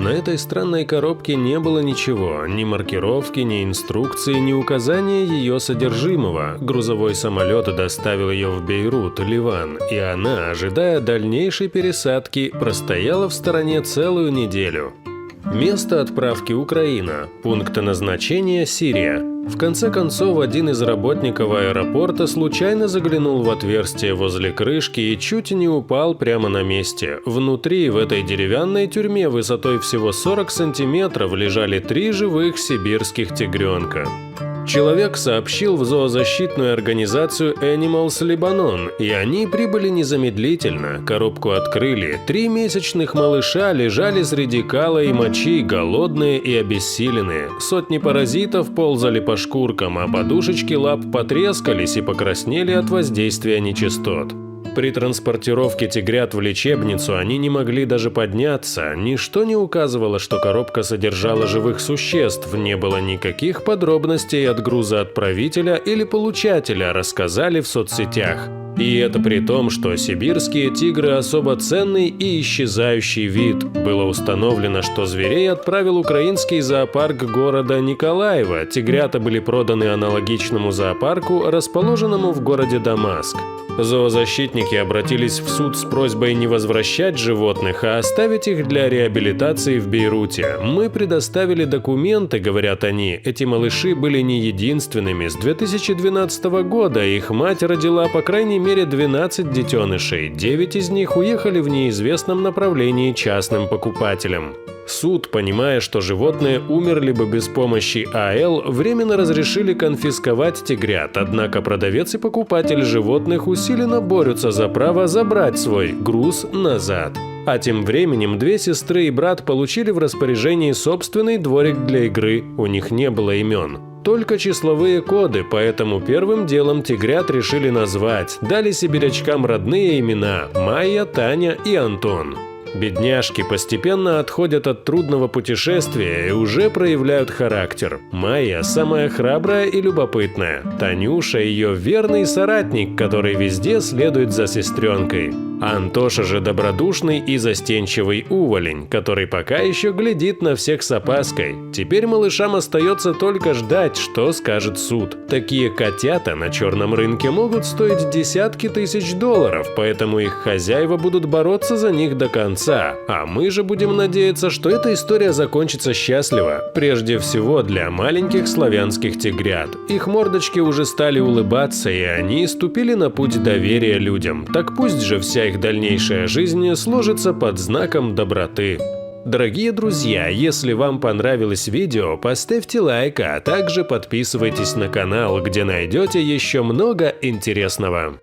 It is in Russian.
На этой странной коробке не было ничего, ни маркировки, ни инструкции, ни указания ее содержимого. Грузовой самолет доставил ее в Бейрут, Ливан, и она, ожидая дальнейшей пересадки, простояла в стороне целую неделю. Место отправки – Украина, пункт назначения – Сирия. В конце концов, один из работников аэропорта случайно заглянул в отверстие возле крышки и чуть не упал прямо на месте. Внутри, в этой деревянной тюрьме высотой всего 40 сантиметров, лежали 3 живых сибирских тигренка. Человек сообщил в зоозащитную организацию Animals Lebanon, и они прибыли незамедлительно. Коробку открыли. 3 месячных малыша лежали среди кала и мочи, голодные и обессиленные. Сотни паразитов ползали по шкуркам, а подушечки лап потрескались и покраснели от воздействия нечистот. При транспортировке тигрят в лечебницу они не могли даже подняться. Ничто не указывало, что коробка содержала живых существ, не было никаких подробностей от грузоотправителя или получателя, рассказали в соцсетях. И это при том, что сибирские тигры особо ценный и исчезающий вид. Было установлено, что зверей отправил украинский зоопарк города Николаева. Тигрята были проданы аналогичному зоопарку, расположенному в городе Дамаск. Зоозащитники обратились в суд с просьбой не возвращать животных, а оставить их для реабилитации в Бейруте. «Мы предоставили документы», — говорят они. Эти малыши были не единственными. С 2012 года их мать родила по крайней мере 12 детенышей. 9 из них уехали в неизвестном направлении частным покупателям. Суд, понимая, что животные умерли бы без помощи АЛ, временно разрешили конфисковать тигрят, однако продавец и покупатель животных усиленно борются за право забрать свой груз назад. А тем временем 2 сестры и брат получили в распоряжении собственный дворик для игры, у них не было имен. Только числовые коды, поэтому первым делом тигрят решили назвать, дали сибирячкам родные имена – Майя, Таня и Антон. Бедняжки постепенно отходят от трудного путешествия и уже проявляют характер. Майя – самая храбрая и любопытная. Танюша – ее верный соратник, который везде следует за сестренкой. А Антоша же добродушный и застенчивый уволень, который пока еще глядит на всех с опаской. Теперь малышам остается только ждать, что скажет суд. Такие котята на черном рынке могут стоить десятки тысяч долларов, поэтому их хозяева будут бороться за них до конца. А мы же будем надеяться, что эта история закончится счастливо. Прежде всего для маленьких славянских тигрят. Их мордочки уже стали улыбаться, и они ступили на путь доверия людям. Так пусть же вся их дальнейшая жизнь сложится под знаком доброты. Дорогие друзья, если вам понравилось видео, поставьте лайк, а также подписывайтесь на канал, где найдете еще много интересного.